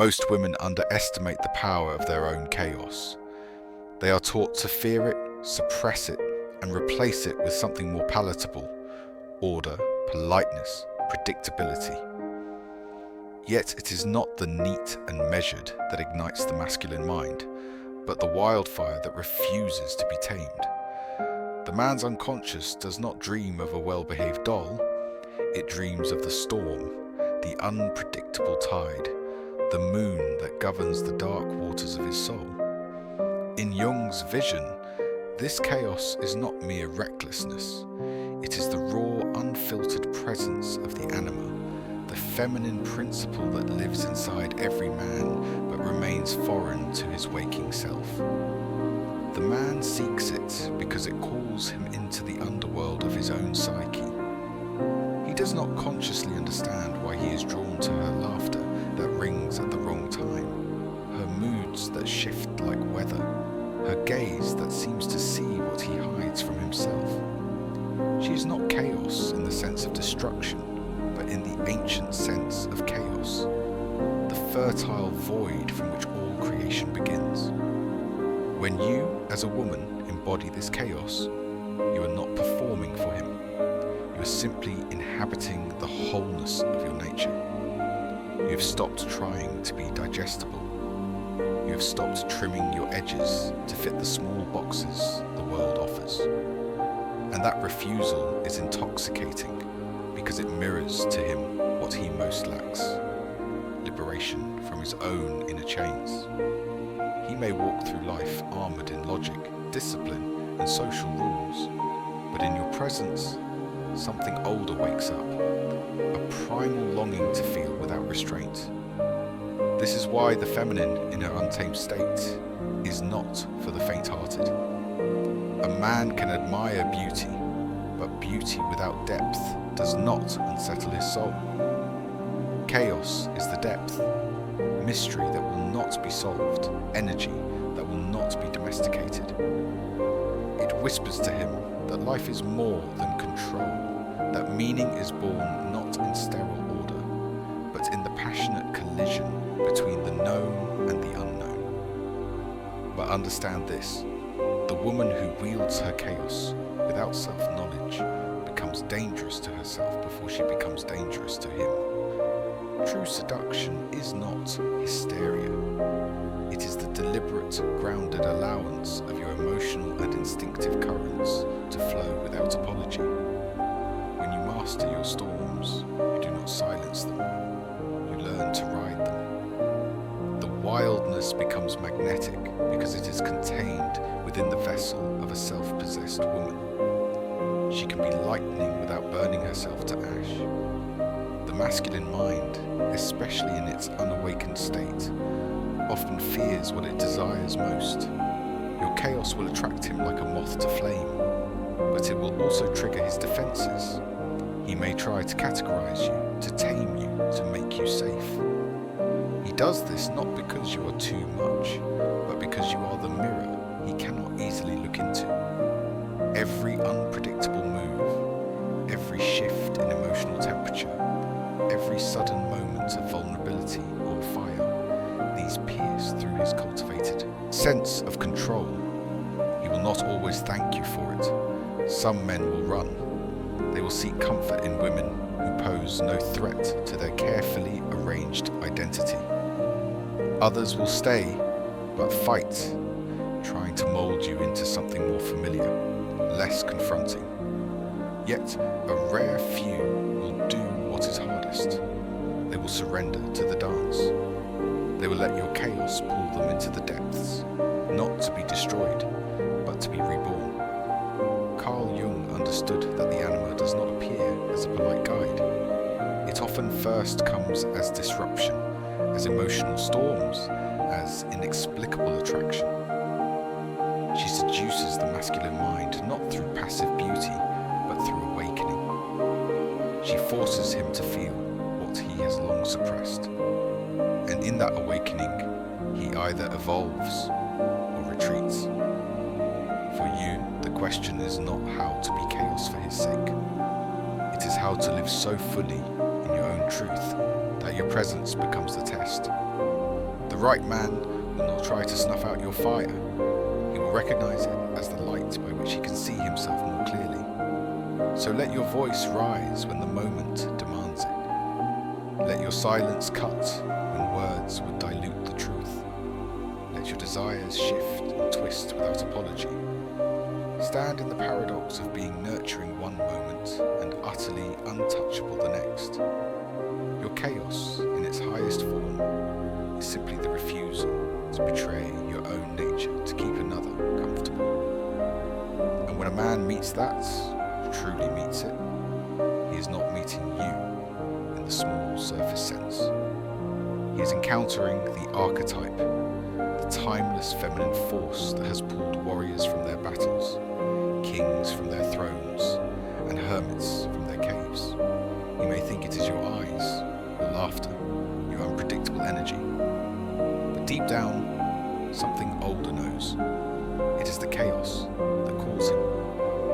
Most women underestimate the power of their own chaos. They are taught to fear it, suppress it, and replace it with something more palatable: order, politeness, predictability. Yet it is not the neat and measured that ignites the masculine mind, but the wildfire that refuses to be tamed. The man's unconscious does not dream of a well-behaved doll. It dreams of the storm, the unpredictable tide, the moon that governs the dark waters of his soul. In Jung's vision, this chaos is not mere recklessness. It is the raw, unfiltered presence of the anima, the feminine principle that lives inside every man but remains foreign to his waking self. The man seeks it because it calls him into the underworld of his own psyche. He does not consciously understand why he is drawn to her laughter that rings at the wrong time, her moods that shift like weather, her gaze that seems to see what he hides from himself. She is not chaos in the sense of destruction, but in the ancient sense of chaos, the fertile void from which all creation begins. When you, as a woman, embody this chaos, you are not performing for him. You are simply inhabiting the wholeness of your nature. You have stopped trying to be digestible. You have stopped trimming your edges to fit the small boxes the world offers. And that refusal is intoxicating because it mirrors to him what he most lacks: liberation from his own inner chains. He may walk through life armoured in logic, discipline, and social rules, but in your presence, something older wakes up, a primal longing to feel without restraint. This is why the feminine in her untamed state is not for the faint-hearted. A man can admire beauty, but beauty without depth does not unsettle his soul. Chaos is the depth, mystery that will not be solved, energy that will not be domesticated. It whispers to him that life is more than control, that meaning is born not in sterile order, but in the passionate collision between the known and the unknown. But understand this: the woman who wields her chaos without self-knowledge becomes dangerous to herself before she becomes dangerous to him. True seduction is not hysteria. It is the deliberate, grounded allowance of your emotional and instinctive currents to flow without apology. When you master your storms, you do not silence them. You learn to ride them. The wildness becomes magnetic because it is contained within the vessel of a self-possessed woman. She can be lightning without burning herself to ash. The masculine mind, especially in its unawakened state, often fears what it desires most. Your chaos will attract him like a moth to flame, but it will also trigger his defenses. He may try to categorize you, to tame you, to make you safe. He does this not because you are too much, but because you are the mirror he cannot easily look into. Every unpredictable move, every shift in emotional temperature, every sudden moment of vulnerability or fire, these pierce through his cultivated sense of control. He will not always thank you for it. Some men will run. They will seek comfort in women who pose no threat to their carefully arranged identity. Others will stay, but fight, trying to mold you into something more familiar, less confronting. Yet a rare few will do what is hardest. They will surrender to the dance. They will let your chaos pull them into the depths, not to be destroyed, but to be reborn. Carl Jung understood that the anima does not appear as a polite guide. It often first comes as disruption, as emotional storms, as inexplicable attraction. She seduces the masculine mind not through passive beauty, but through awakening. She forces him to feel what he has long suppressed. And in that awakening, he either evolves or retreats. For you, the question is not how to be chaos for his sake. It is how to live so fully in your own truth that your presence becomes the test. right man will not try to snuff out your fire. He will recognize it as the light by which he can see himself more clearly. So let your voice rise when the moment demands it. Let your silence cut when words would dilute the truth. Let your desires shift and twist without apology. Stand in the paradox of being nurturing one moment and utterly untouchable the next. Your chaos, in its highest form, is simply the refusal to betray your own nature to keep another comfortable. And when a man meets that, truly meets it, he is not meeting you in the small surface sense. He is encountering the archetype, the timeless feminine force that has pulled warriors from their battles, kings from their thrones, and hermits from their caves. You may think it is your eyes, your laughter, your unpredictable energy. But deep down, something older knows. It is the chaos that calls him.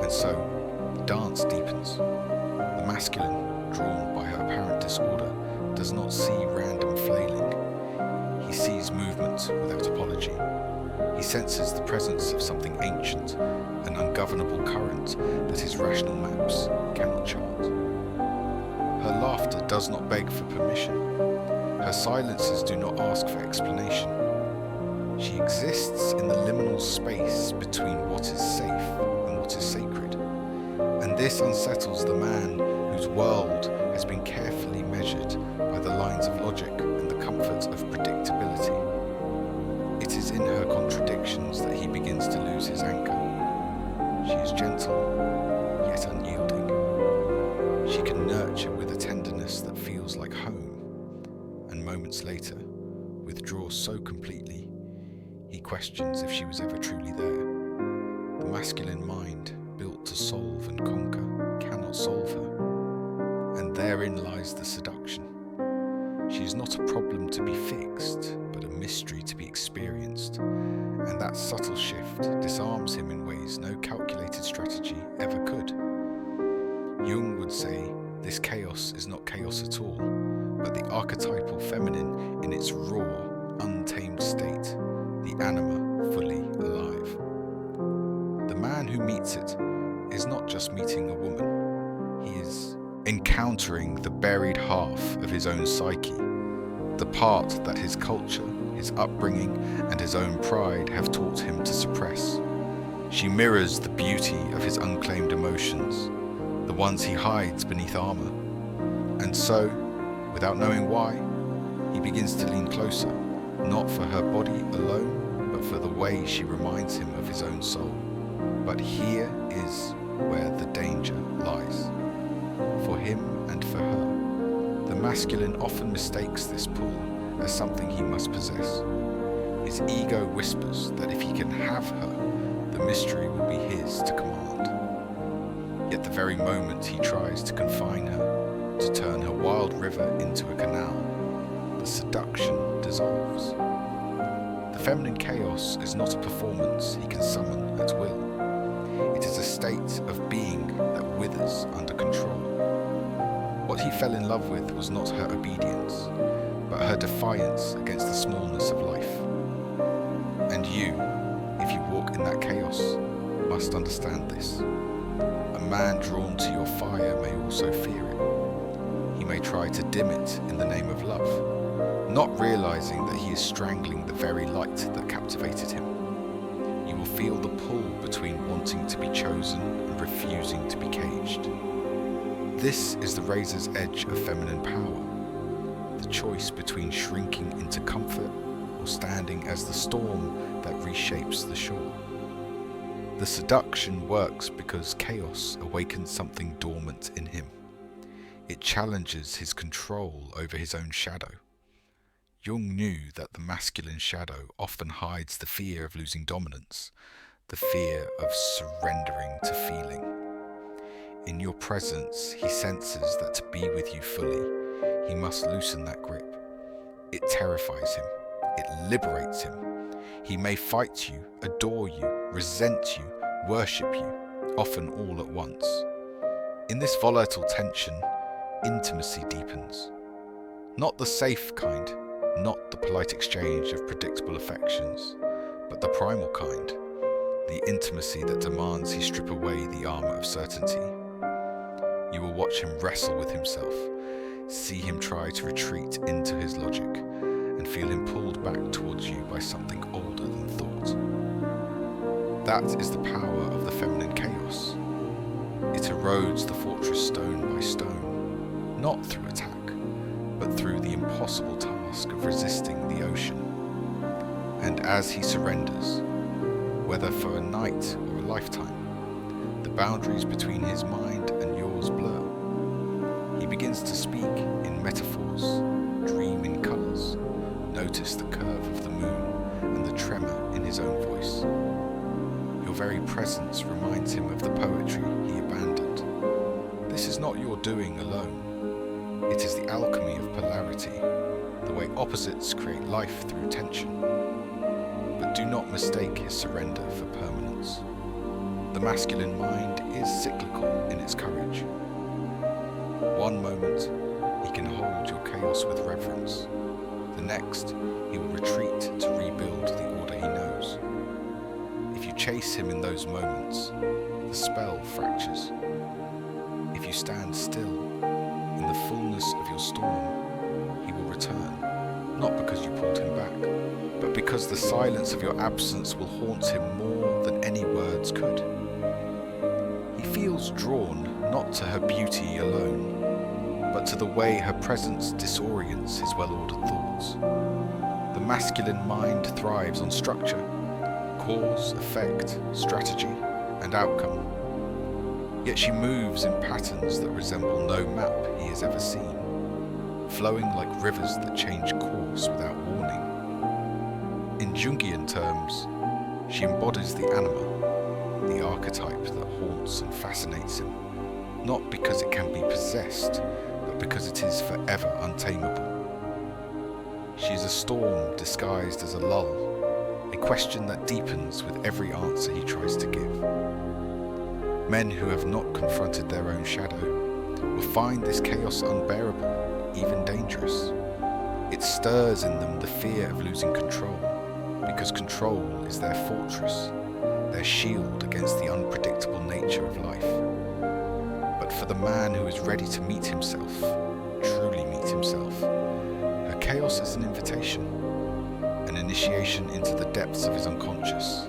And so, the dance deepens. The masculine, drawn by her apparent disorder, does not see random flailing. He sees movement without apology. He senses the presence of something ancient, an ungovernable current that his rational maps cannot chart. Her laughter does not beg for permission. Her silences do not ask for explanation. She exists in the liminal space between what is safe and what is sacred. And this unsettles the man whose world has been carefully measured by the lines of logic and the comfort of predictability. It is in her contradictions that he begins to lose his anchor. She is gentle, yet unyielding. She can nurture with a tenderness that feels like home, and moments later, withdraws so completely, he questions if she was ever truly there. The masculine mind, built to solve and conquer, cannot solve her. And therein lies the seduction. She is not a problem to be fixed, but a mystery to be experienced. And that subtle shift disarms him in ways no calculated strategy ever could. Jung would say, this chaos is not chaos at all, but the archetypal feminine in its raw, untamed state, the anima fully alive. The man who meets it is not just meeting a woman, he is encountering the buried half of his own psyche, the part that his culture, his upbringing, and his own pride have taught him to suppress. She mirrors the beauty of his unclaimed emotions, the ones he hides beneath armor. And so, without knowing why, he begins to lean closer, not for her body alone, but for the way she reminds him of his own soul. But here is where the danger lies. For him and for her, the masculine often mistakes this pull as something he must possess. His ego whispers that if he can have her, the mystery will be his to command. Yet the very moment he tries to confine her, to turn her wild river into a canal, the seduction dissolves. The feminine chaos is not a performance he can summon at will. It is a state of being that withers under control. What he fell in love with was not her obedience, but her defiance against the smallness of life. And you, if you walk in that chaos, must understand this. A man drawn to your fire may also fear it. He may try to dim it in the name of love, not realizing that he is strangling the very light that captivated him. You will feel the pull between wanting to be chosen and refusing to be caged. This is the razor's edge of feminine power, the choice between shrinking into comfort or standing as the storm that reshapes the shore. The seduction works because chaos awakens something dormant in him. It challenges his control over his own shadow. Jung knew that the masculine shadow often hides the fear of losing dominance, the fear of surrendering to feeling. In your presence, he senses that to be with you fully, he must loosen that grip. It terrifies him. It liberates him. He may fight you, adore you, resent you, worship you, often all at once. In this volatile tension, intimacy deepens. Not the safe kind, not the polite exchange of predictable affections, but the primal kind, the intimacy that demands he strip away the armour of certainty. You will watch him wrestle with himself, see him try to retreat into his logic, and feel him pulled back towards you by something older than thought. That is the power of the feminine chaos. It erodes the fortress stone by stone, not through attack, but through the impossible task of resisting the ocean. And as he surrenders, whether for a night or a lifetime, the boundaries between his mind and yours blur. He begins to speak in metaphors, dream in colours, notice the curve of the moon and the tremor in his own voice. Your very presence reminds him of the poetry he abandoned. This is not your doing alone. It is the alchemy of polarity, the way opposites create life through tension. But do not mistake his surrender for permanence. The masculine mind is cyclical in its courage. One moment, he can hold your chaos with reverence. The next, he will retreat to rebuild the order he knows. If you chase him in those moments, the spell fractures. If you stand still, in the fullness of your storm, he will return, not because you pulled him back, but because the silence of your absence will haunt him more than any words could. He feels drawn not to her beauty alone, but to the way her presence disorients his well-ordered thoughts. The masculine mind thrives on structure, cause, effect, strategy, and outcome. Yet she moves in patterns that resemble no map he has ever seen, flowing like rivers that change course without warning. In Jungian terms, she embodies the Anima, the archetype that haunts and fascinates him, not because it can be possessed, but because it is forever untamable. She is a storm disguised as a lull, a question that deepens with every answer he tries to give. Men who have not confronted their own shadow will find this chaos unbearable, even dangerous. It stirs in them the fear of losing control, because control is their fortress, their shield against the unpredictable nature of life. But for the man who is ready to meet himself, truly meet himself, her chaos is an invitation, an initiation into the depths of his unconscious,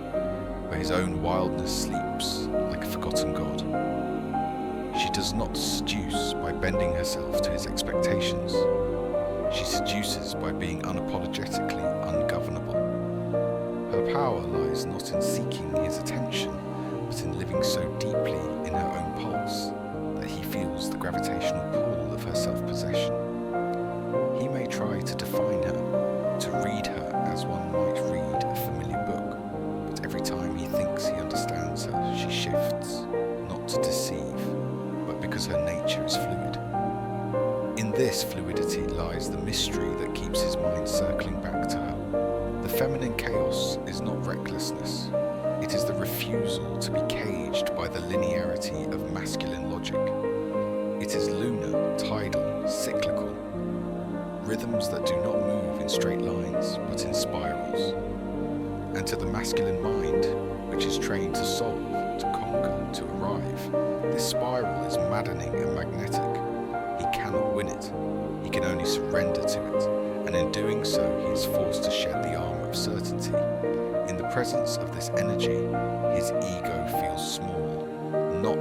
where his own wildness sleeps like a forgotten god. She does not seduce by bending herself to his expectations. She seduces by being unapologetically ungovernable. Her power lies not in seeking his attention, but in living so deeply in her own pulse that he feels the gravitational pull of her self-possession. He may try to define her, to read her as one might read a familiar book, but every time he thinks he understands her, she shifts, not to deceive, but because her nature is fluid. In this fluidity lies the mystery that keeps his mind circling back to her. The feminine chaos is not recklessness. It is the refusal to be caged by the linearity of masculine logic. It is lunar, tidal, cyclical. Rhythms that do not move in straight lines, but in spirals. And to the masculine mind, which is trained to solve, to conquer, to arrive, this spiral is maddening and magnetic. He cannot win it. He can only surrender to it, and in doing so he is forced to shed the armour of certainty. In the presence of this energy, his ego feels small, not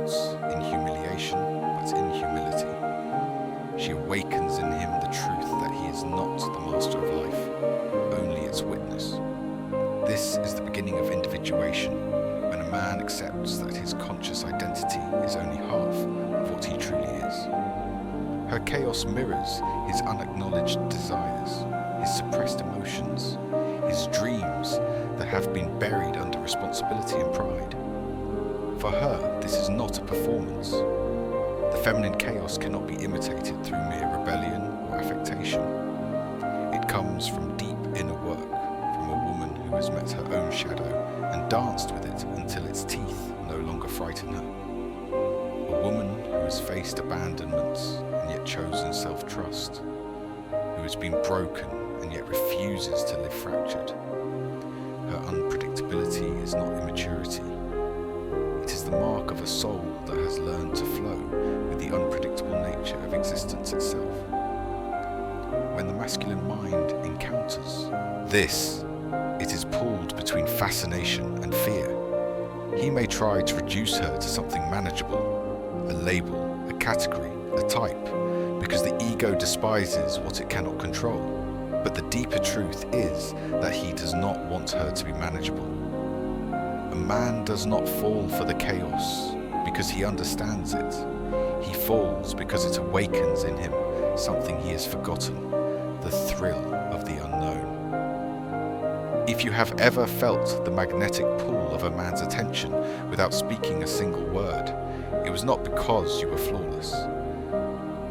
in humiliation, but in humility. She awakens in him the truth that he is not the master of life, only its witness. This is the beginning of individuation, when a man accepts that his conscious identity is only half of what he truly is. Her chaos mirrors his unacknowledged desires, his suppressed emotions, his dreams that have been buried under responsibility and pride. For her, this is not a performance. The feminine chaos cannot be imitated through mere rebellion or affectation. It comes from deep inner work, from a woman who has met her own shadow and danced with it until its teeth no longer frighten her. A woman who has faced abandonments and yet chosen self-trust, who has been broken and yet refuses to live fractured. Her unpredictability is not immaturity. It is the mark of a soul that has learned to flow with the unpredictable nature of existence itself. When the masculine mind encounters this, it is pulled between fascination and fear. He may try to reduce her to something manageable, a label, a category, a type, because the ego despises what it cannot control. But the deeper truth is that he does not want her to be manageable. A man does not fall for the chaos because he understands it. He falls because it awakens in him something he has forgotten, the thrill of the unknown. If you have ever felt the magnetic pull of a man's attention without speaking a single word, it was not because you were flawless.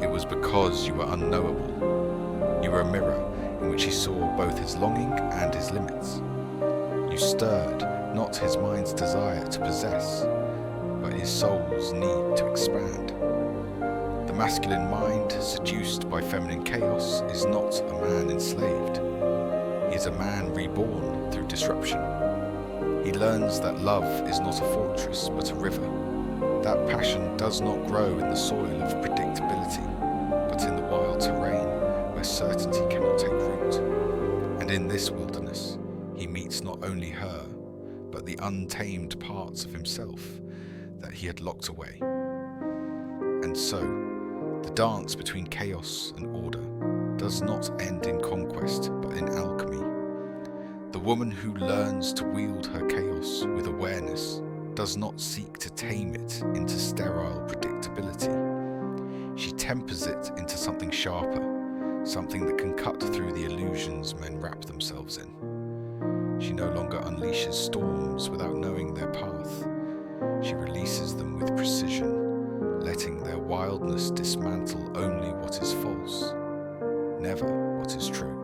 It was because you were unknowable. You were a mirror in which he saw both his longing and his limits. You stirred not his mind's desire to possess, but his soul's need to expand. The masculine mind, seduced by feminine chaos, is not a man enslaved. He is a man reborn through disruption. He learns that love is not a fortress, but a river. That passion does not grow in the soil of predictability, but in the wild terrain where certainty cannot take root. And in this wilderness, he meets not only her, but the untamed parts of himself that he had locked away. And so, the dance between chaos and order does not end in conquest, but in alchemy. The woman who learns to wield her chaos with awareness does not seek to tame it into sterile predictability. She tempers it into something sharper, something that can cut through the illusions men wrap themselves in. She no longer unleashes storms without knowing their path. She releases them with precision, letting their wildness dismantle only what is false, never what is true.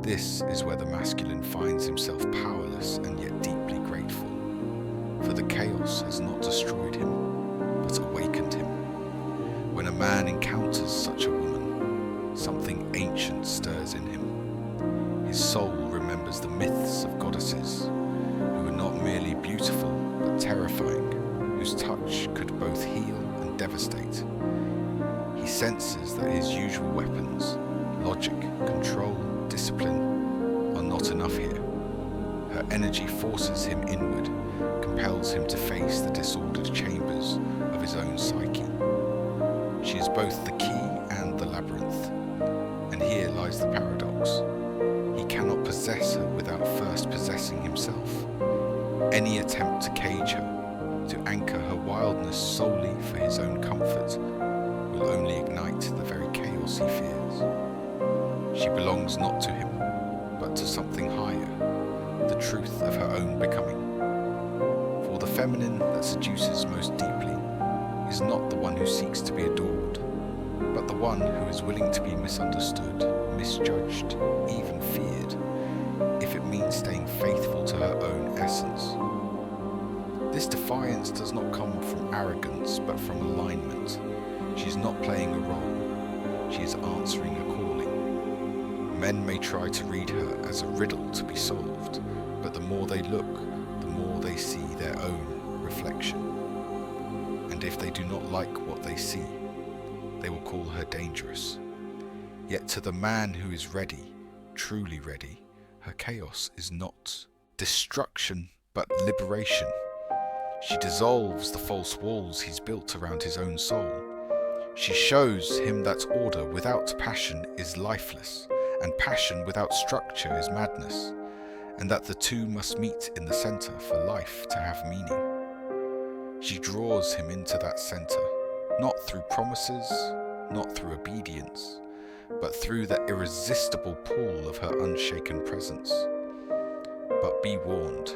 This is where the masculine finds himself powerless and yet deeply grateful, for the chaos has not destroyed him, but awakened him. When a man encounters such a woman, something ancient stirs in him. His soul remembers the myths of goddesses, who were not merely beautiful, but terrifying, whose touch could both heal and devastate. He senses that his usual weapons, logic, control, discipline, are not enough here. Her energy forces him inward, compels him to face the disordered chambers of his own psyche. She is both the key and the labyrinth, and here lies the paradox. He cannot possess her without first possessing himself. Any attempt to cage her, to anchor her wildness solely for his own comfort, will only ignite the very chaos he fears. She belongs not to him, but to something higher, the truth of her own becoming. For the feminine that seduces most deeply is not the one who seeks to be adored, but the one who is willing to be misunderstood, misjudged, even feared, if it means staying faithful to her own essence. This defiance does not come from arrogance, but from alignment. She is not playing a role, she is answering a calling. Men may try to read her as a riddle to be solved, but the more they look, the more they see their own reflection. And if they do not like what they see, they will call her dangerous. Yet to the man who is ready, truly ready, her chaos is not destruction, but liberation. She dissolves the false walls he's built around his own soul. She shows him that order without passion is lifeless, and passion without structure is madness, and that the two must meet in the center for life to have meaning. She draws him into that center, not through promises, not through obedience, but through the irresistible pull of her unshaken presence. But be warned,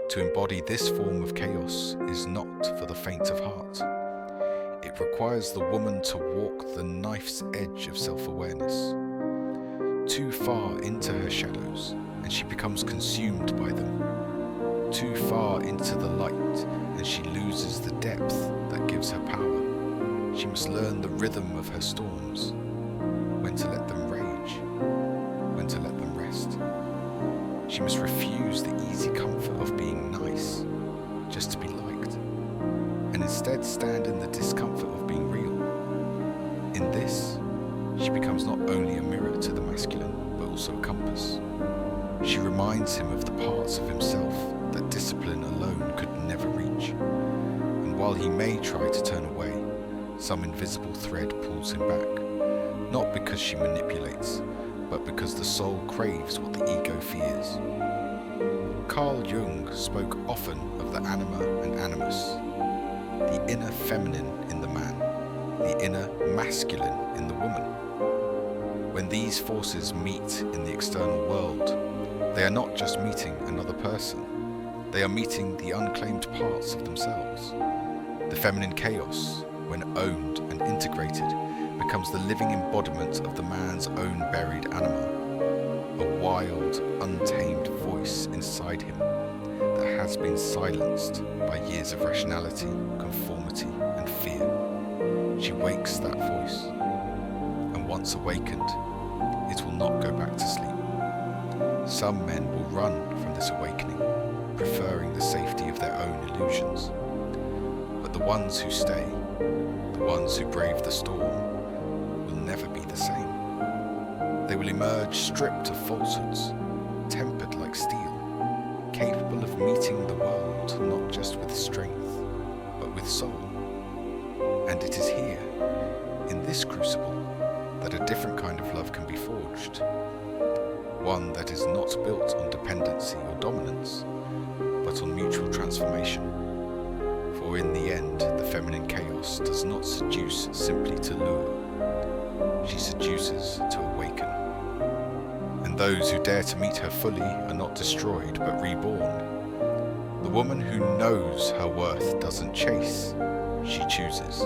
to embody this form of chaos is not for the faint of heart. It requires the woman to walk the knife's edge of self-awareness, too far into her shadows, and she becomes consumed by them, too far into the light, and she loses the depth that gives her power. She must learn the rhythm of her storms, when to let them rage, She must refuse the easy comfort of being nice, just to be liked, and instead stand in the discomfort of being real. In this, she becomes not only a mirror to the masculine, but also a compass. She reminds him of the parts of himself that discipline alone could never reach. And while he may try to turn away, some invisible thread pulls him back, not because she manipulates, but because the soul craves what the ego fears. Carl Jung spoke often of the Anima and Animus, the inner feminine in the man, the inner masculine in the woman. When these forces meet in the external world, they are not just meeting another person, they are meeting the unclaimed parts of themselves. The feminine chaos, when owned and integrated, becomes the living embodiment of the man's own buried anima, a wild, untamed voice inside him that has been silenced by years of rationality, conformity, and fear. She wakes that voice, and once awakened, it will not go back to sleep. Some men will run from this awakening, preferring the safety of their own illusions. But the ones who stay, the ones who brave the storm, will never be the same. They will emerge stripped of falsehoods, tempered like steel, capable of meeting the world not just with strength, but with soul. And it is here, in this crucible, that a different kind of love can be forged. One that is not built on dependency or dominance, but on mutual transformation. For in the end, the feminine chaos does not seduce simply to lure. She seduces to awaken. And those who dare to meet her fully are not destroyed, but reborn. The woman who knows her worth doesn't chase, she chooses.